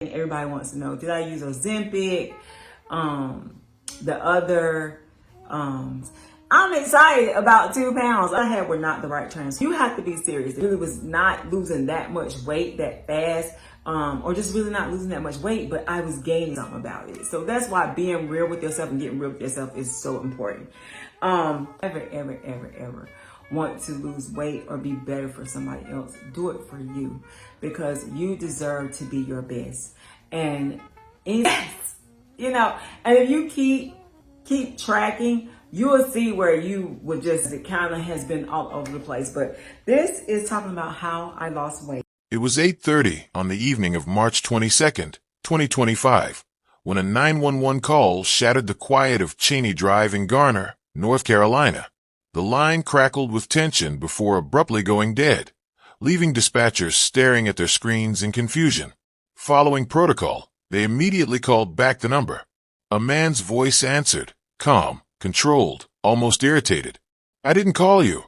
Everybody wants to know, did I use Ozempic? The other, I'm excited about 2 pounds I had were not the right trends. You have to be serious. It really was not losing that much weight that fast, or just really not losing that much weight, but I was gaining something about it. So that's why being real with yourself and getting real with yourself is so important. Ever want to lose weight or be better for somebody else, do it for you, because you deserve to be your best. And yes, and if you keep tracking, you will see where you would just, it kind of has been all over the place. But this is talking about how I lost weight. It was 8:30 on the evening of March 22nd, 2025, when a 911 call shattered the quiet of Cheney Drive in Garner, North Carolina. The line crackled with tension before abruptly going dead, leaving dispatchers staring at their screens in confusion. Following protocol, they immediately called back the number. A man's voice answered, calm, controlled, almost irritated. "I didn't call you."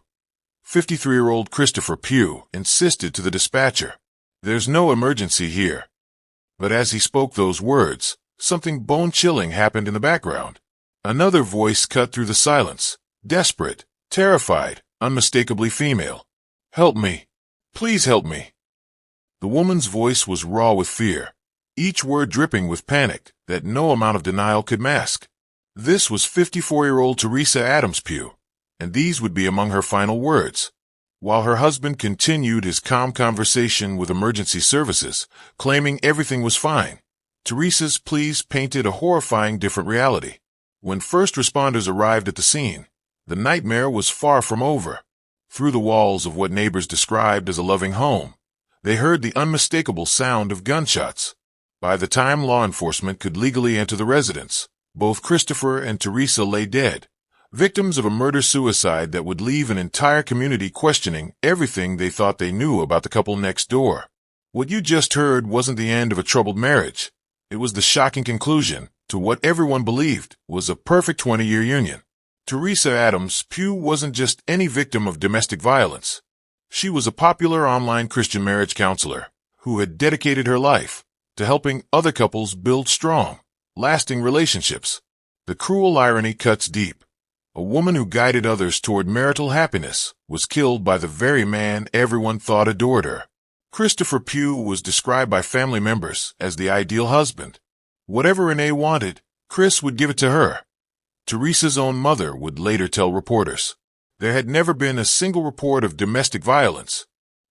53-year-old Christopher Pugh insisted to the dispatcher, "There's no emergency here." But as he spoke those words, something bone-chilling happened in the background. Another voice cut through the silence, desperate, terrified, unmistakably female. "Help me. Please help me." The woman's voice was raw with fear, each word dripping with panic that no amount of denial could mask. This was 54-year-old Teresa Adams Pugh, and these would be among her final words. While her husband continued his calm conversation with emergency services, claiming everything was fine, Teresa's pleas painted a horrifying different reality. When first responders arrived at the scene, the nightmare was far from over. Through the walls of what neighbors described as a loving home, they heard the unmistakable sound of gunshots. By the time law enforcement could legally enter the residence, both Christopher and Teresa lay dead, victims of a murder-suicide that would leave an entire community questioning everything they thought they knew about the couple next door. What you just heard wasn't the end of a troubled marriage. It was the shocking conclusion to what everyone believed was a perfect 20-year union. Teresa Adams Pugh wasn't just any victim of domestic violence. She was a popular online Christian marriage counselor who had dedicated her life to helping other couples build strong, lasting relationships. The cruel irony cuts deep. A woman who guided others toward marital happiness was killed by the very man everyone thought adored her. Christopher Pugh was described by family members as the ideal husband. Whatever Renee wanted, Chris would give it to her. Teresa's own mother would later tell reporters, there had never been a single report of domestic violence.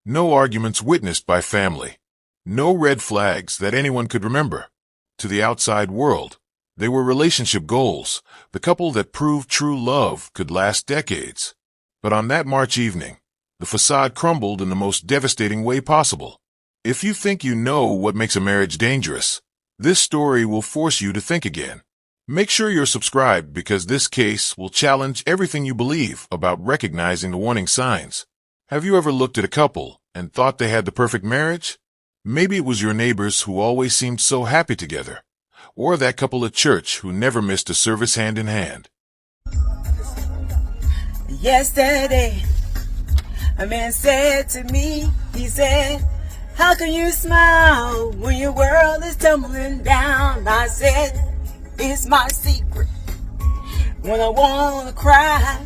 No arguments witnessed by family. No red flags that anyone could remember. To the outside world, they were relationship goals, the couple that proved true love could last decades. But on that March evening, the facade crumbled in the most devastating way possible. If you think you know what makes a marriage dangerous, this story will force you to think again. Make sure you're subscribed, because this case will challenge everything you believe about recognizing the warning signs. Have you ever looked at a couple and thought they had the perfect marriage? Maybe it was your neighbors who always seemed so happy together, or that couple at church who never missed a service hand in hand. Yesterday, a man said to me, he said, "How can you smile when your world is tumbling down?" I said, "It's my secret. When I want to cry,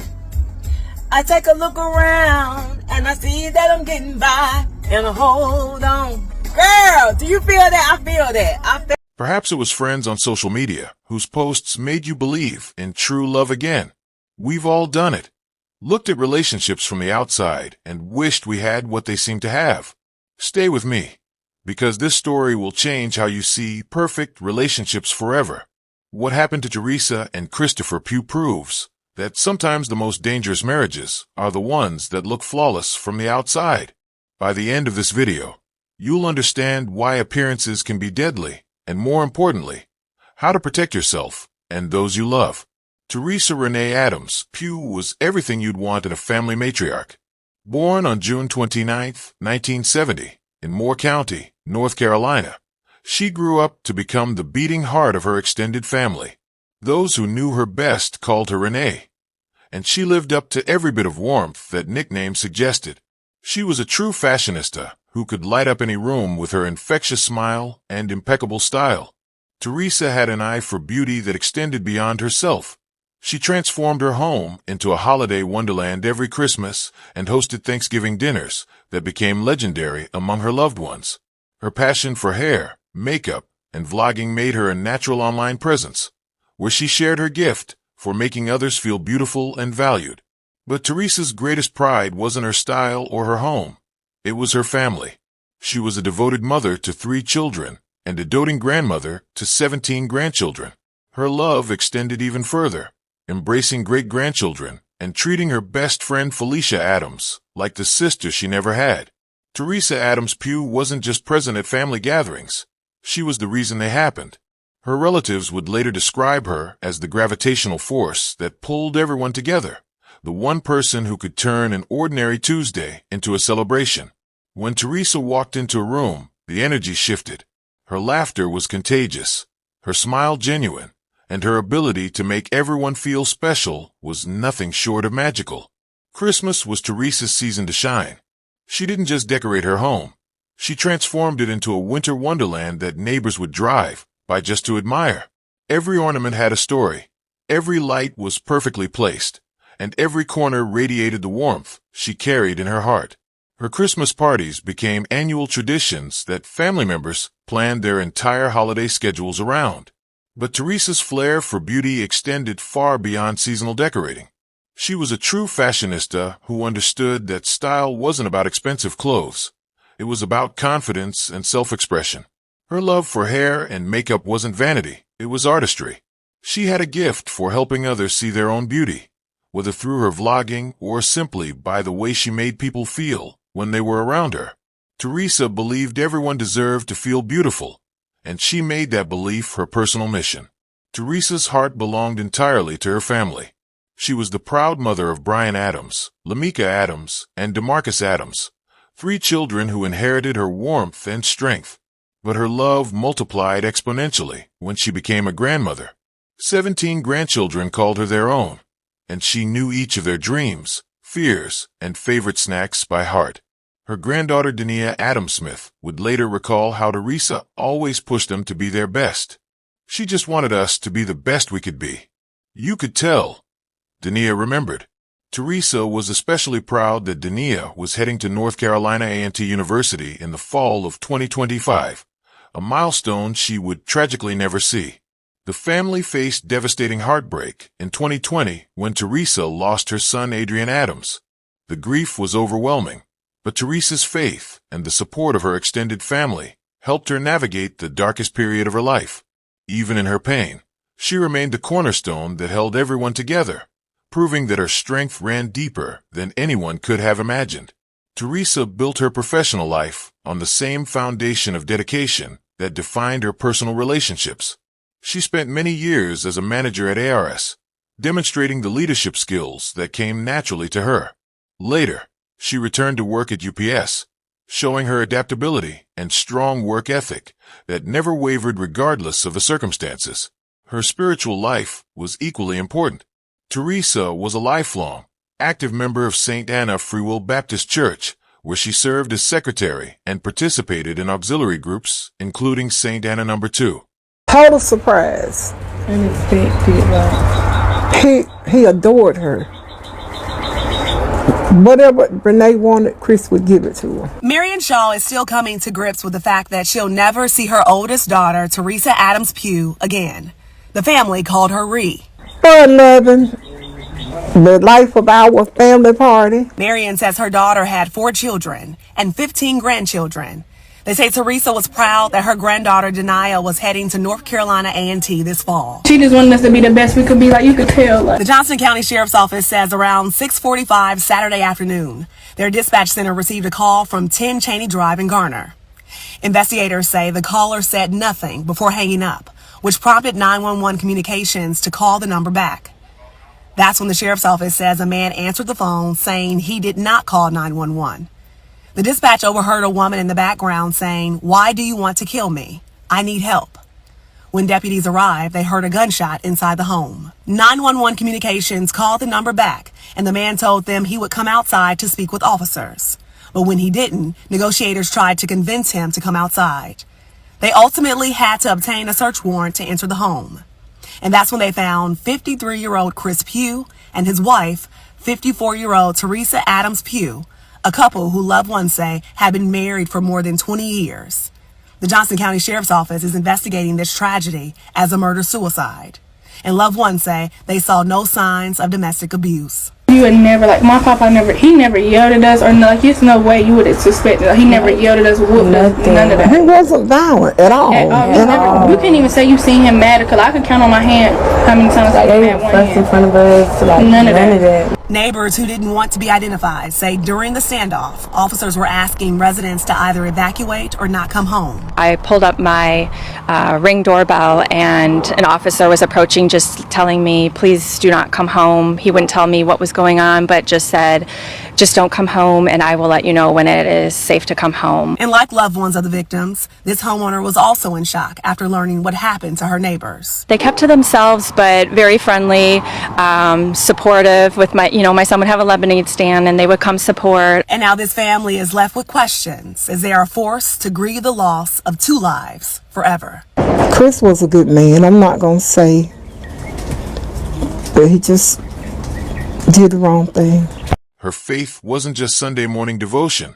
I take a look around and I see that I'm getting by, and I hold on." Girl, do you feel that? I feel that. Perhaps it was friends on social media whose posts made you believe in true love again. We've all done it. Looked at relationships from the outside and wished we had what they seem to have. Stay with me, because this story will change how you see perfect relationships forever. What happened to Teresa and Christopher Pugh proves that sometimes the most dangerous marriages are the ones that look flawless from the outside. By the end of this video, you'll understand why appearances can be deadly, and more importantly, how to protect yourself and those you love. Teresa Renee Adams Pugh was everything you'd want in a family matriarch. Born on June 29, 1970, in Moore County, North Carolina, she grew up to become the beating heart of her extended family. Those who knew her best called her Renee, and she lived up to every bit of warmth that nickname suggested. She was a true fashionista who could light up any room with her infectious smile and impeccable style. Teresa had an eye for beauty that extended beyond herself. She transformed her home into a holiday wonderland every Christmas and hosted Thanksgiving dinners that became legendary among her loved ones. Her passion for hair, makeup, and vlogging made her a natural online presence, where she shared her gift for making others feel beautiful and valued. But Teresa's greatest pride wasn't her style or her home. It was her family. She was a devoted mother to 3 children and a doting grandmother to 17 grandchildren. Her love extended even further, embracing great-grandchildren and treating her best friend Felicia Adams like the sister she never had. Teresa Adams Pugh wasn't just present at family gatherings. She was the reason they happened. Her relatives would later describe her as the gravitational force that pulled everyone together, the one person who could turn an ordinary Tuesday into a celebration. When Teresa walked into a room, the energy shifted. Her laughter was contagious, her smile genuine, and her ability to make everyone feel special was nothing short of magical. Christmas was Teresa's season to shine. She didn't just decorate her home. She transformed it into a winter wonderland that neighbors would drive by just to admire. Every ornament had a story. Every light was perfectly placed, and every corner radiated the warmth she carried in her heart. Her Christmas parties became annual traditions that family members planned their entire holiday schedules around. But Teresa's flair for beauty extended far beyond seasonal decorating. She was a true fashionista who understood that style wasn't about expensive clothes. It was about confidence and self-expression. Her love for hair and makeup wasn't vanity, it was artistry. She had a gift for helping others see their own beauty, whether through her vlogging or simply by the way she made people feel when they were around her. Teresa believed everyone deserved to feel beautiful, and she made that belief her personal mission. Teresa's heart belonged entirely to her family. She was the proud mother of Brian Adams, Lamika Adams, and DeMarcus Adams, 3 children who inherited her warmth and strength. But her love multiplied exponentially when she became a grandmother. 17 grandchildren called her their own, and she knew each of their dreams, fears, and favorite snacks by heart. Her granddaughter Dania Adams Smith would later recall how Teresa always pushed them to be their best. She just wanted us to be the best we could be. You could tell. Dania remembered. Teresa was especially proud that Dania was heading to North Carolina A&T University in the fall of 2025, a milestone she would tragically never see. The family faced devastating heartbreak in 2020 when Teresa lost her son Adrian Adams. The grief was overwhelming, but Teresa's faith and the support of her extended family helped her navigate the darkest period of her life. Even in her pain, she remained the cornerstone that held everyone together, proving that her strength ran deeper than anyone could have imagined. Teresa built her professional life on the same foundation of dedication that defined her personal relationships. She spent many years as a manager at ARS, demonstrating the leadership skills that came naturally to her. Later, she returned to work at UPS, showing her adaptability and strong work ethic that never wavered regardless of the circumstances. Her spiritual life was equally important. Teresa was a lifelong, active member of St. Anna Free Will Baptist Church, where she served as secretary and participated in auxiliary groups, including St. Anna No. 2. Total surprise. Unexpected, like. He adored her. Whatever Renee wanted, Chris would give it to her. Marion Shaw is still coming to grips with the fact that she'll never see her oldest daughter, Teresa Adams Pugh, again. The family called her Ree. For 11, the life of our family party. Marion says her daughter had 4 children and 15 grandchildren. They say Teresa was proud that her granddaughter Dania was heading to North Carolina A&T this fall. She just wanted us to be the best we could be, like you could tell. Like. The Johnson County Sheriff's Office says around 6:45 Saturday afternoon, their dispatch center received a call from 10 Cheney Drive in Garner. Investigators say the caller said nothing before hanging up, which prompted 911 communications to call the number back. That's when the sheriff's office says a man answered the phone saying he did not call 911. The dispatch overheard a woman in the background saying, "Why do you want to kill me? I need help." When deputies arrived, they heard a gunshot inside the home. 911 communications called the number back, and the man told them he would come outside to speak with officers. But when he didn't, negotiators tried to convince him to come outside. They ultimately had to obtain a search warrant to enter the home. And that's when they found 53-year-old Chris Pugh and his wife, 54-year-old Teresa Adams Pugh, a couple who loved ones say had been married for more than 20 years. The Johnson County Sheriff's Office is investigating this tragedy as a murder-suicide. And loved ones say they saw no signs of domestic abuse. You would never, like, my papa he never yelled at us, or like, there's no way you would suspect it. Like, he never yelled at us, whooped us, none of that. He wasn't violent at all. You can't even say you seen him mad, because I could count on my hand how many times I was mad one hand. In front of us, like, none of that. Neighbors who didn't want to be identified say during the standoff, officers were asking residents to either evacuate or not come home. I pulled up my Ring doorbell, and an officer was approaching, just telling me, please do not come home. He wouldn't tell me what was going on, but just said, just don't come home, and I will let you know when it is safe to come home. And like loved ones of the victims, this homeowner was also in shock after learning what happened to her neighbors. They kept to themselves, but very friendly, supportive. With my son would have a lemonade stand, and they would come support. And now this family is left with questions as they are forced to grieve the loss of 2 lives forever. Chris was a good man. I'm not going to say that he just did the wrong thing. Her faith wasn't just Sunday morning devotion.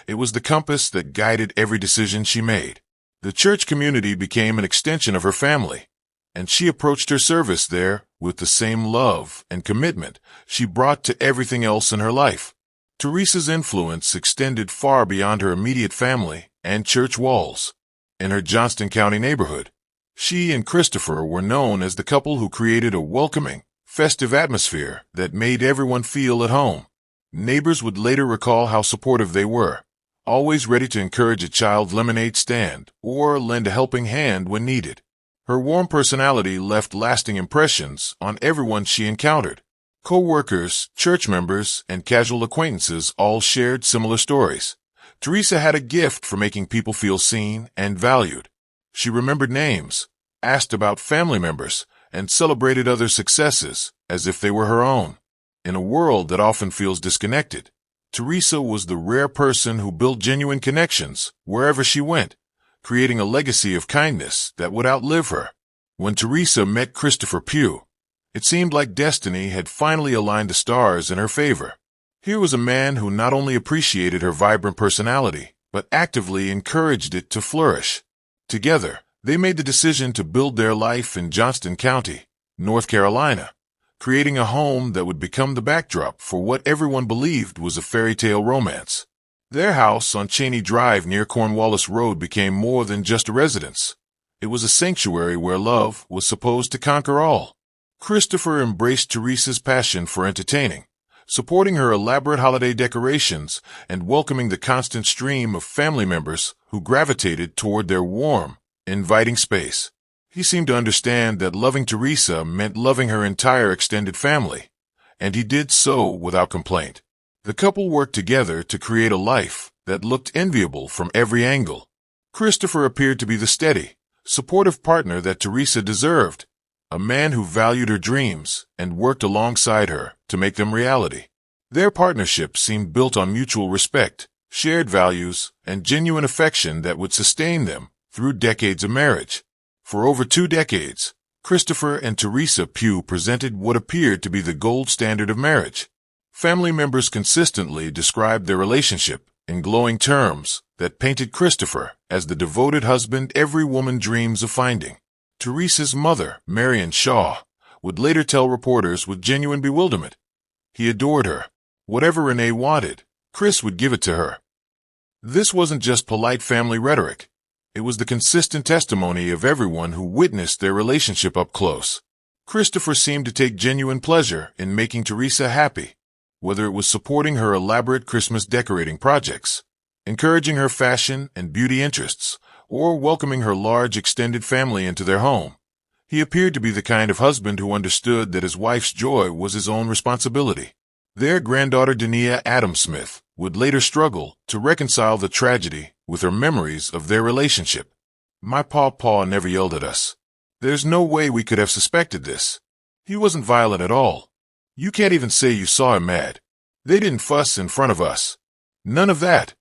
It was the compass that guided every decision she made. The church community became an extension of her family, and she approached her service there with the same love and commitment she brought to everything else in her life. Teresa's influence extended far beyond her immediate family and church walls. In her Johnston County neighborhood, she and Christopher were known as the couple who created a welcoming, festive atmosphere that made everyone feel at home. Neighbors would later recall how supportive they were, always ready to encourage a child's lemonade stand or lend a helping hand when needed. Her warm personality left lasting impressions on everyone she encountered. Co-workers, church members, and casual acquaintances all shared similar stories. Teresa had a gift for making people feel seen and valued. She remembered names, asked about family members, and celebrated others' successes as if they were her own. In a world that often feels disconnected, Teresa was the rare person who built genuine connections wherever she went, creating a legacy of kindness that would outlive her. When Teresa met Christopher Pugh, it seemed like destiny had finally aligned the stars in her favor. Here was a man who not only appreciated her vibrant personality, but actively encouraged it to flourish. Together, they made the decision to build their life in Johnston County, North Carolina, creating a home that would become the backdrop for what everyone believed was a fairy tale romance. Their house on Cheney Drive near Cornwallis Road became more than just a residence. It was a sanctuary where love was supposed to conquer all. Christopher embraced Teresa's passion for entertaining, supporting her elaborate holiday decorations and welcoming the constant stream of family members who gravitated toward their warm, inviting space. He seemed to understand that loving Teresa meant loving her entire extended family, and he did so without complaint. The couple worked together to create a life that looked enviable from every angle. Christopher appeared to be the steady, supportive partner that Teresa deserved, a man who valued her dreams and worked alongside her to make them reality. Their partnership seemed built on mutual respect, shared values, and genuine affection that would sustain them through decades of marriage. For over 2 decades, Christopher and Teresa Pugh presented what appeared to be the gold standard of marriage. Family members consistently described their relationship in glowing terms that painted Christopher as the devoted husband every woman dreams of finding. Teresa's mother, Marion Shaw, would later tell reporters with genuine bewilderment, "He adored her. Whatever Renee wanted, Chris would give it to her." This wasn't just polite family rhetoric. It was the consistent testimony of everyone who witnessed their relationship up close. Christopher seemed to take genuine pleasure in making Teresa happy, whether it was supporting her elaborate Christmas decorating projects, encouraging her fashion and beauty interests, or welcoming her large extended family into their home. He appeared to be the kind of husband who understood that his wife's joy was his own responsibility. Their granddaughter Dania Adams Smith would later struggle to reconcile the tragedy with her memories of their relationship. "My pawpaw never yelled at us. There's no way we could have suspected this. He wasn't violent at all. You can't even say you saw him mad. They didn't fuss in front of us. None of that,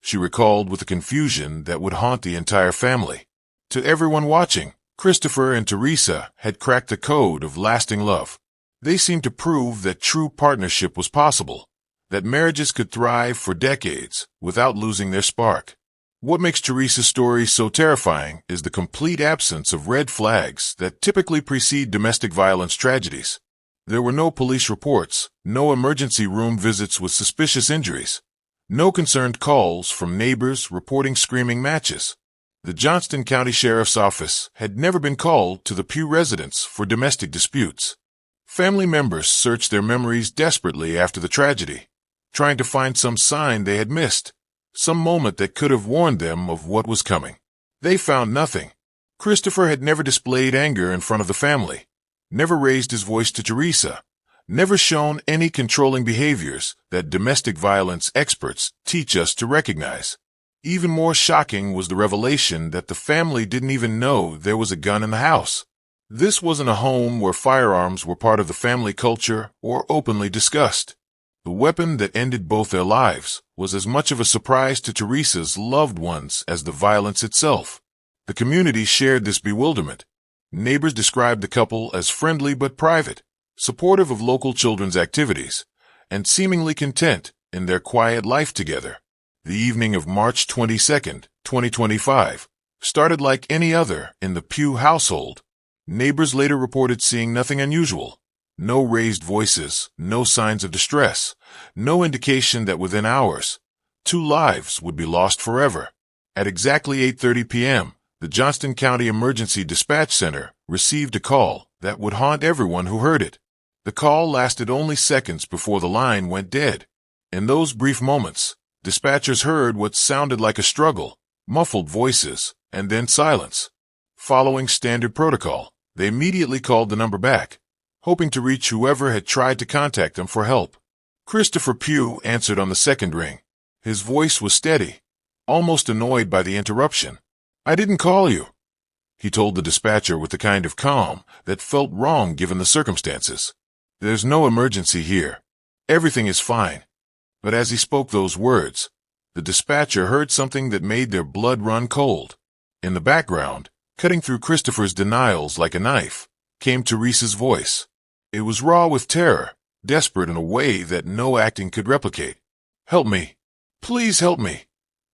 she recalled with a confusion that would haunt the entire family. To everyone watching, Christopher and Teresa had cracked the code of lasting love. They seemed to prove that true partnership was possible, that marriages could thrive for decades without losing their spark. What makes Teresa's story so terrifying is the complete absence of red flags that typically precede domestic violence tragedies. There were no police reports, no emergency room visits with suspicious injuries, no concerned calls from neighbors reporting screaming matches. The Johnston County Sheriff's Office had never been called to the Pugh residence for domestic disputes. Family members searched their memories desperately after the tragedy, trying to find some sign they had missed, some moment that could have warned them of what was coming. They found nothing. Christopher had never displayed anger in front of the family, never raised his voice to Teresa, never shown any controlling behaviors that domestic violence experts teach us to recognize. Even more shocking was the revelation that the family didn't even know there was a gun in the house. This wasn't a home where firearms were part of the family culture or openly discussed. The weapon that ended both their lives was as much of a surprise to Teresa's loved ones as the violence itself. The community shared this bewilderment. Neighbors described the couple as friendly but private, supportive of local children's activities, and seemingly content in their quiet life together. The evening of March 22, 2025, started like any other in the Pugh household. Neighbors later reported seeing nothing unusual. No raised voices, no signs of distress, no indication that within hours, 2 lives would be lost forever. At exactly 8:30 p.m., the Johnston County Emergency Dispatch Center received a call that would haunt everyone who heard it. The call lasted only seconds before the line went dead. In those brief moments, dispatchers heard what sounded like a struggle, muffled voices, and then silence. Following standard protocol, they immediately called the number back, hoping to reach whoever had tried to contact them for help. Christopher Pugh answered on the second ring. His voice was steady, almost annoyed by the interruption. "I didn't call you," he told the dispatcher with the kind of calm that felt wrong given the circumstances. "There's no emergency here. Everything is fine." But as he spoke those words, the dispatcher heard something that made their blood run cold. In the background, cutting through Christopher's denials like a knife, came Teresa's voice. It was raw with terror, desperate in a way that no acting could replicate. "Help me. Please help me,"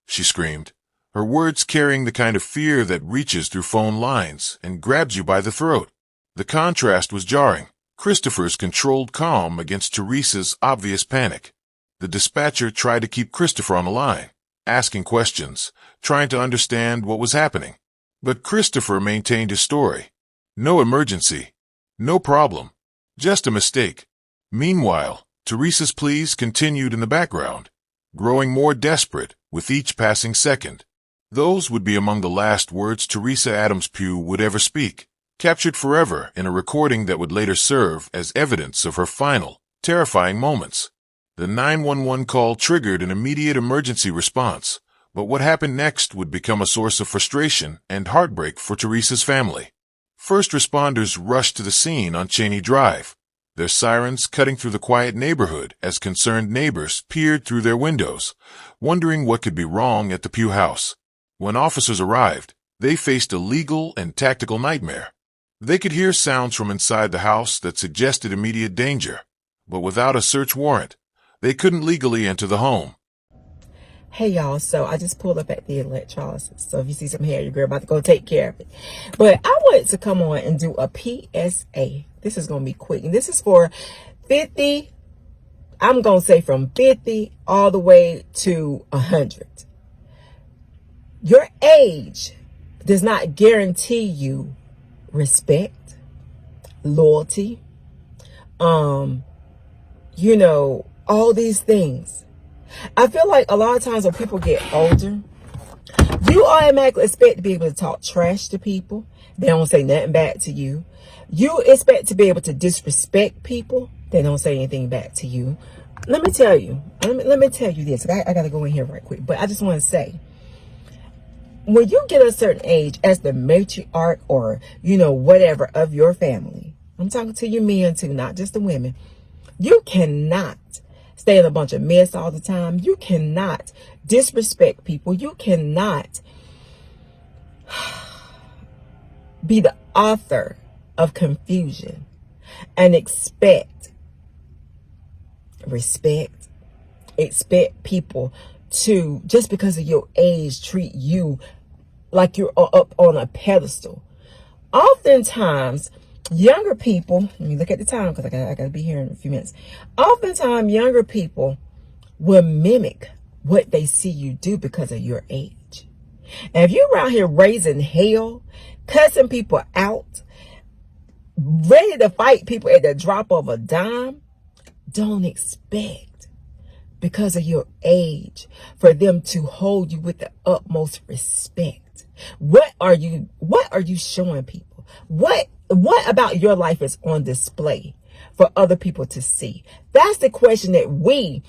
she screamed, her words carrying the kind of fear that reaches through phone lines and grabs you by the throat. The contrast was jarring, Christopher's controlled calm against Teresa's obvious panic. The dispatcher tried to keep Christopher on the line, asking questions, trying to understand what was happening. But Christopher maintained his story. No emergency. No problem. Just a mistake. Meanwhile, Teresa's pleas continued in the background, growing more desperate with each passing second. Those would be among the last words Teresa Adams Pugh would ever speak, captured forever in a recording that would later serve as evidence of her final, terrifying moments. The 911 call triggered an immediate emergency response, but what happened next would become a source of frustration and heartbreak for Teresa's family. First responders rushed to the scene on Cheney Drive, their sirens cutting through the quiet neighborhood as concerned neighbors peered through their windows, wondering what could be wrong at the Pugh house. When officers arrived, they faced a legal and tactical nightmare. They could hear sounds from inside the house that suggested immediate danger, but without a search warrant, they couldn't legally enter the home. Hey y'all, so I just pulled up at the electrolysis. So if you see some hair, your girl about to go take care of it. But I wanted to come on and do a PSA. This is going to be quick. And this is for 50, I'm going to say from 50 all the way to 100. Your age does not guarantee you respect, loyalty, all these things. I feel like a lot of times when people get older, you automatically expect to be able to talk trash to people. They don't say nothing back to you. You expect to be able to disrespect people. They don't say anything back to you. Let me tell you. Let me tell you this. I got to go in here right quick. But I just want to say, when you get a certain age as the matriarch or, whatever of your family, I'm talking to you men too, not just the women, you cannot stay in a bunch of mess all the time. You cannot disrespect people. You cannot be the author of confusion and expect people to, just because of your age, treat you like you're up on a pedestal. Oftentimes, younger people, let me look at the time because I got to be here in a few minutes. Oftentimes, younger people will mimic what they see you do because of your age. And if you're around here raising hell, cussing people out, ready to fight people at the drop of a dime, don't expect, because of your age, for them to hold you with the utmost respect. What are you showing people? What about your life is on display for other people to see? That's the question that we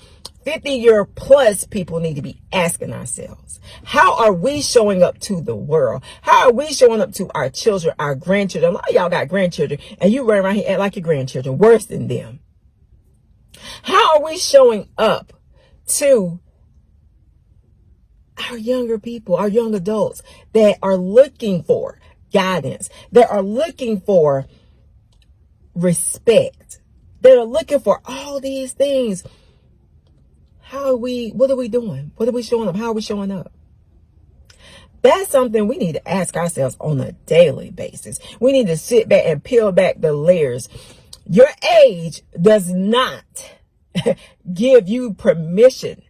50-year plus people need to be asking ourselves. How are we showing up to the world? How are we showing up to our children, our grandchildren? A lot of y'all got grandchildren and you run around here and act like your grandchildren, worse than them. How are we showing up to our younger people, our young adults that are looking for guidance, that are looking for respect, that are looking for all these things? What are we doing? What are we showing up? How are we showing up? That's something we need to ask ourselves on a daily basis. We need to sit back and peel back the layers. Your age does not give you permission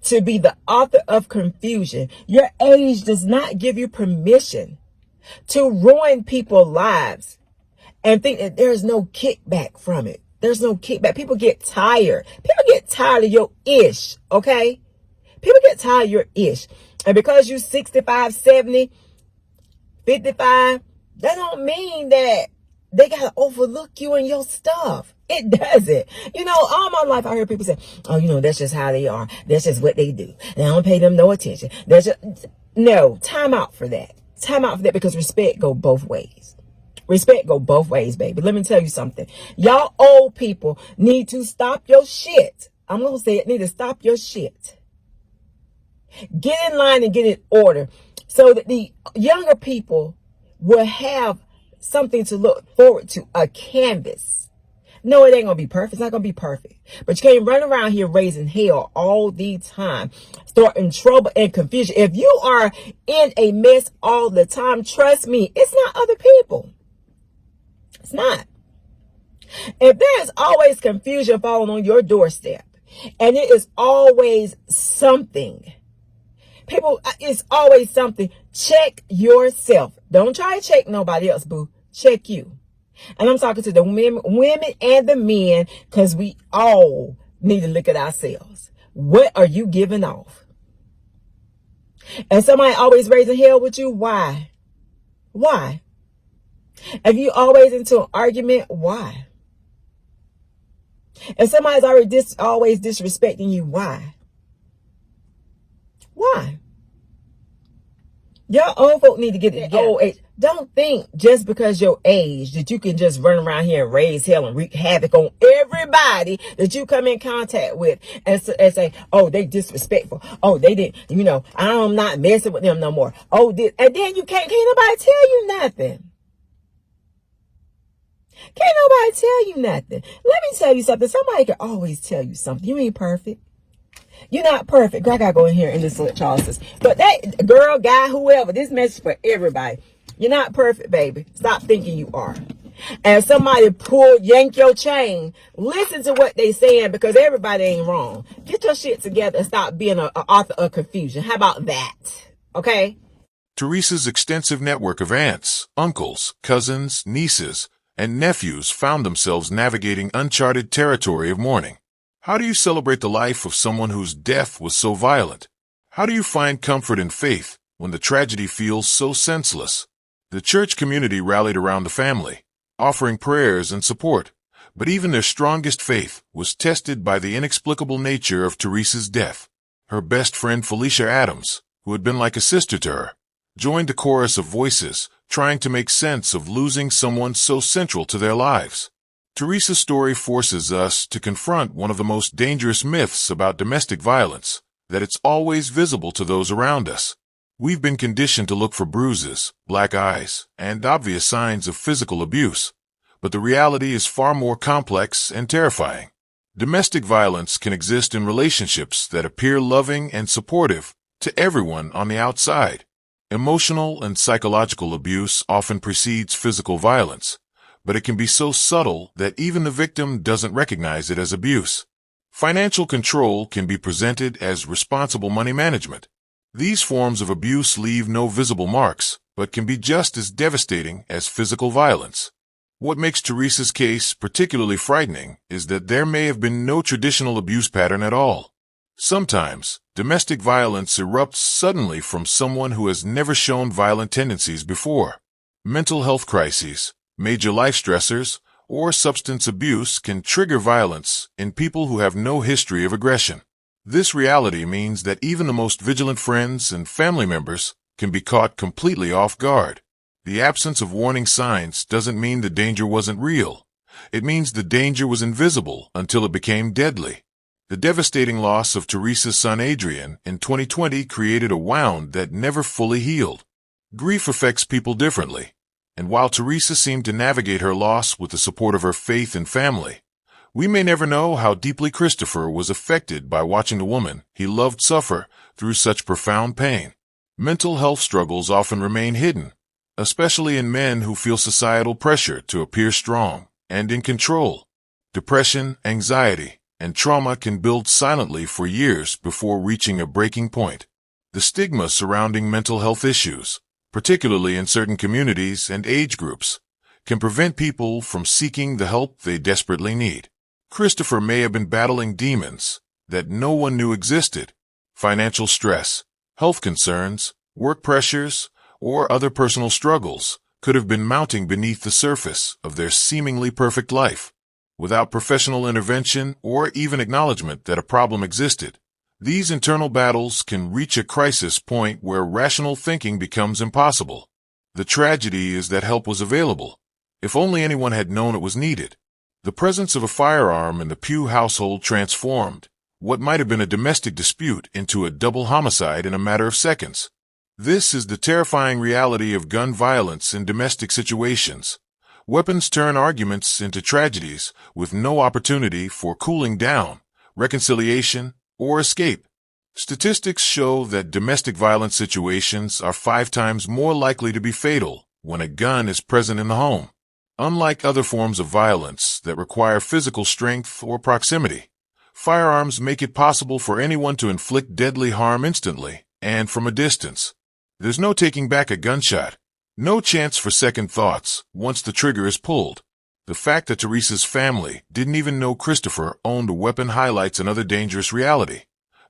to be the author of confusion. Your age does not give you permission to ruin people's lives and think that there's no kickback from it. There's no kickback. People get tired. People get tired of your ish, okay? People get tired of your ish. And because you 65, 70, 55, that don't mean that they got to overlook you and your stuff. It doesn't. You know, all my life I heard people say, oh, you know, that's just how they are. That's just what they do. They don't pay them no attention. No, time out for that. Time out for that, because respect go both ways. Respect go both ways, baby. Let me tell you something. Y'all old people need to stop your shit. I'm going to say it. Need to stop your shit. Get in line and get in order so that the younger people will have something to look forward to, a canvas. No, it ain't going to be perfect. It's not going to be perfect. But you can't run around here raising hell all the time, starting trouble and confusion. If you are in a mess all the time, trust me, it's not other people. It's not. If there is always confusion falling on your doorstep, and it is always something, it's always something, check yourself. Don't try to check nobody else, boo. Check you. And I'm talking to the women and the men, because we all need to look at ourselves. What are you giving off? And somebody always raising hell with you? Why? Why? If you always into an argument, why? If somebody's always disrespecting you, why? Why? Y'all old folk need to get it. Old age. Don't think just because your age that you can just run around here and raise hell and wreak havoc on everybody that you come in contact with and say, oh, they disrespectful. Oh, they didn't, you know, I'm not messing with them no more. Oh, and then you can't nobody tell you nothing. Can't nobody tell you nothing. Let me tell you something. Somebody can always tell you something. You ain't perfect. You're not perfect. Girl, I gotta go in here and just let Charles says. But that girl, guy, whoever, this message for everybody. You're not perfect, baby. Stop thinking you are. And if somebody yank your chain, listen to what they saying, because everybody ain't wrong. Get your shit together and stop being an author of confusion. How about that? Okay? Teresa's extensive network of aunts, uncles, cousins, nieces, and nephews found themselves navigating uncharted territory of mourning. How do you celebrate the life of someone whose death was so violent? How do you find comfort and faith when the tragedy feels so senseless? The church community rallied around the family, offering prayers and support, but even their strongest faith was tested by the inexplicable nature of Teresa's death. Her best friend Felicia Adams, who had been like a sister to her, joined the chorus of voices trying to make sense of losing someone so central to their lives. Teresa's story forces us to confront one of the most dangerous myths about domestic violence, that it's always visible to those around us. We've been conditioned to look for bruises, black eyes, and obvious signs of physical abuse. But the reality is far more complex and terrifying. Domestic violence can exist in relationships that appear loving and supportive to everyone on the outside. Emotional and psychological abuse often precedes physical violence, but it can be so subtle that even the victim doesn't recognize it as abuse. Financial control can be presented as responsible money management. These forms of abuse leave no visible marks, but can be just as devastating as physical violence. What makes Teresa's case particularly frightening is that there may have been no traditional abuse pattern at all. Sometimes, domestic violence erupts suddenly from someone who has never shown violent tendencies before. Mental health crises, major life stressors, or substance abuse can trigger violence in people who have no history of aggression. This reality means that even the most vigilant friends and family members can be caught completely off guard. The absence of warning signs doesn't mean the danger wasn't real. It means the danger was invisible until it became deadly. The devastating loss of Teresa's son Adrian in 2020 created a wound that never fully healed. Grief affects people differently, and while Teresa seemed to navigate her loss with the support of her faith and family, we may never know how deeply Christopher was affected by watching the woman he loved suffer through such profound pain. Mental health struggles often remain hidden, especially in men who feel societal pressure to appear strong and in control. Depression, anxiety, and trauma can build silently for years before reaching a breaking point. The stigma surrounding mental health issues, particularly in certain communities and age groups, can prevent people from seeking the help they desperately need. Christopher may have been battling demons that no one knew existed. Financial stress, health concerns, work pressures, or other personal struggles could have been mounting beneath the surface of their seemingly perfect life. Without professional intervention or even acknowledgement that a problem existed, these internal battles can reach a crisis point where rational thinking becomes impossible. The tragedy is that help was available, if only anyone had known it was needed. The presence of a firearm in the Pugh household transformed what might have been a domestic dispute into a double homicide in a matter of seconds. This is the terrifying reality of gun violence in domestic situations. Weapons turn arguments into tragedies with no opportunity for cooling down, reconciliation, or escape. Statistics show that domestic violence situations are 5 times more likely to be fatal when a gun is present in the home. Unlike other forms of violence that require physical strength or proximity, firearms make it possible for anyone to inflict deadly harm instantly and from a distance. There's no taking back a gunshot, no chance for second thoughts once the trigger is pulled. The fact that Teresa's family didn't even know Christopher owned a weapon highlights another dangerous reality.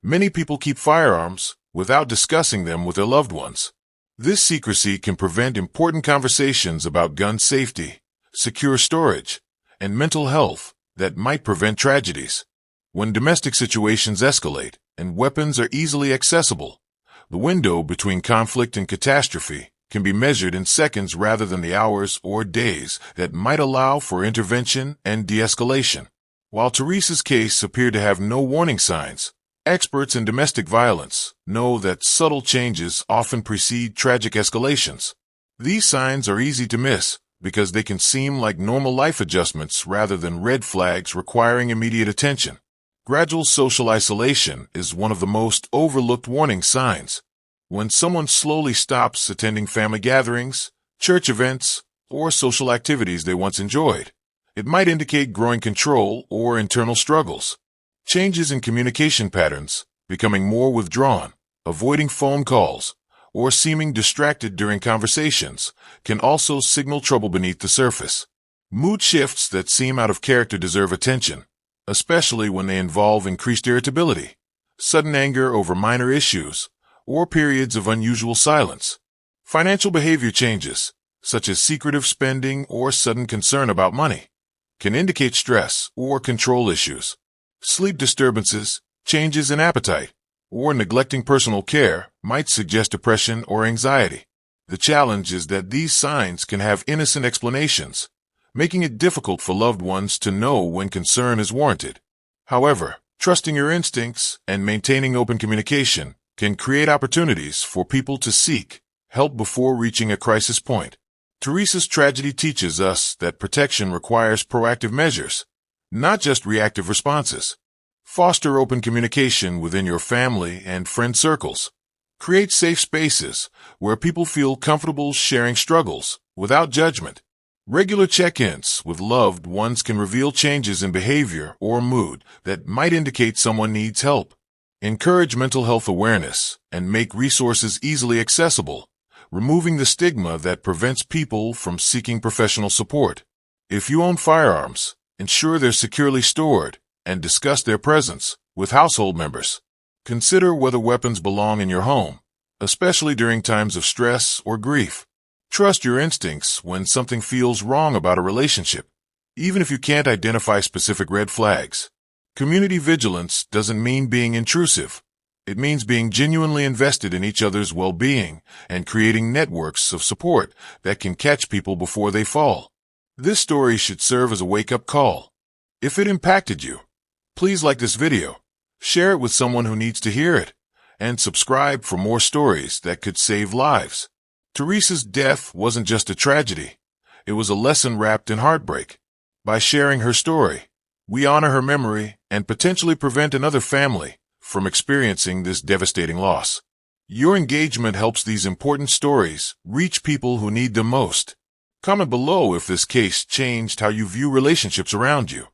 Many people keep firearms without discussing them with their loved ones. This secrecy can prevent important conversations about gun safety, secure storage, and mental health that might prevent tragedies. When domestic situations escalate and weapons are easily accessible, the window between conflict and catastrophe can be measured in seconds rather than the hours or days that might allow for intervention and de-escalation. While Teresa's case appeared to have no warning signs, experts in domestic violence know that subtle changes often precede tragic escalations. These signs are easy to miss because they can seem like normal life adjustments rather than red flags requiring immediate attention. Gradual social isolation is one of the most overlooked warning signs. When someone slowly stops attending family gatherings, church events, or social activities they once enjoyed, it might indicate growing control or internal struggles. Changes in communication patterns, becoming more withdrawn, avoiding phone calls, or seeming distracted during conversations, can also signal trouble beneath the surface. Mood shifts that seem out of character deserve attention, especially when they involve increased irritability, sudden anger over minor issues, or periods of unusual silence. Financial behavior changes, such as secretive spending or sudden concern about money, can indicate stress or control issues. Sleep disturbances, changes in appetite, or neglecting personal care might suggest depression or anxiety. The challenge is that these signs can have innocent explanations. making it difficult for loved ones to know when concern is warranted. However, trusting your instincts and maintaining open communication can create opportunities for people to seek help before reaching a crisis point. Teresa's tragedy teaches us that protection requires proactive measures, not just reactive responses. Foster open communication within your family and friend circles. Create safe spaces where people feel comfortable sharing struggles without judgment. Regular check-ins with loved ones can reveal changes in behavior or mood that might indicate someone needs help. Encourage mental health awareness and make resources easily accessible, removing the stigma that prevents people from seeking professional support. If you own firearms, ensure they're securely stored and discuss their presence with household members. Consider whether weapons belong in your home, especially during times of stress or grief. Trust your instincts when something feels wrong about a relationship, even if you can't identify specific red flags. Community vigilance doesn't mean being intrusive. It means being genuinely invested in each other's well-being and creating networks of support that can catch people before they fall. This story should serve as a wake-up call. If it impacted you, please like this video, share it with someone who needs to hear it, and subscribe for more stories that could save lives. Teresa's death wasn't just a tragedy. It was a lesson wrapped in heartbreak. By sharing her story, we honor her memory and potentially prevent another family from experiencing this devastating loss. Your engagement helps these important stories reach people who need them most. Comment below if this case changed how you view relationships around you.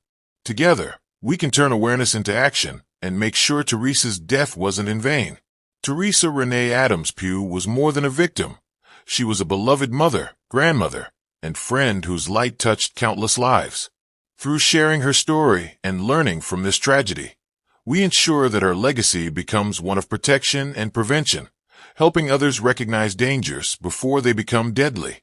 Together, we can turn awareness into action and make sure Teresa's death wasn't in vain. Teresa Renee Adams Pugh was more than a victim. She was a beloved mother, grandmother, and friend whose light touched countless lives. Through sharing her story and learning from this tragedy, we ensure that her legacy becomes one of protection and prevention, helping others recognize dangers before they become deadly.